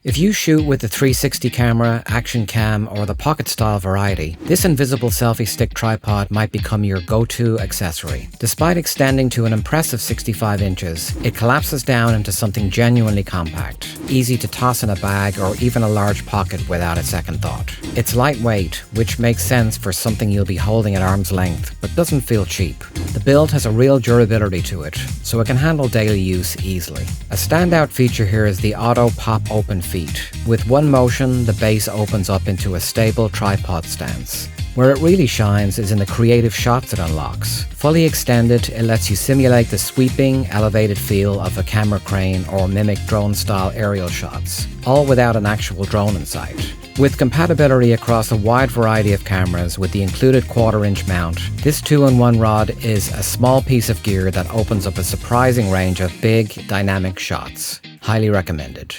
If you shoot with the 360 camera, action cam, or the pocket style variety, this invisible selfie stick tripod might become your go-to accessory. Despite extending to an impressive 65 inches, it collapses down into something genuinely compact, easy to toss in a bag or even a large pocket without a second thought. It's lightweight, which makes sense for something you'll be holding at arm's length, but doesn't feel cheap. The build has a real durability to it, so it can handle daily use easily. A standout feature here is the auto pop open feat. With one motion, the base opens up into a stable tripod stance. Where it really shines is in the creative shots it unlocks. Fully extended, it lets you simulate the sweeping, elevated feel of a camera crane or mimic drone-style aerial shots, all without an actual drone in sight. With compatibility across a wide variety of cameras with the included 1/4-inch mount, this 2-in-1 rod is a small piece of gear that opens up a surprising range of big, dynamic shots. Highly recommended.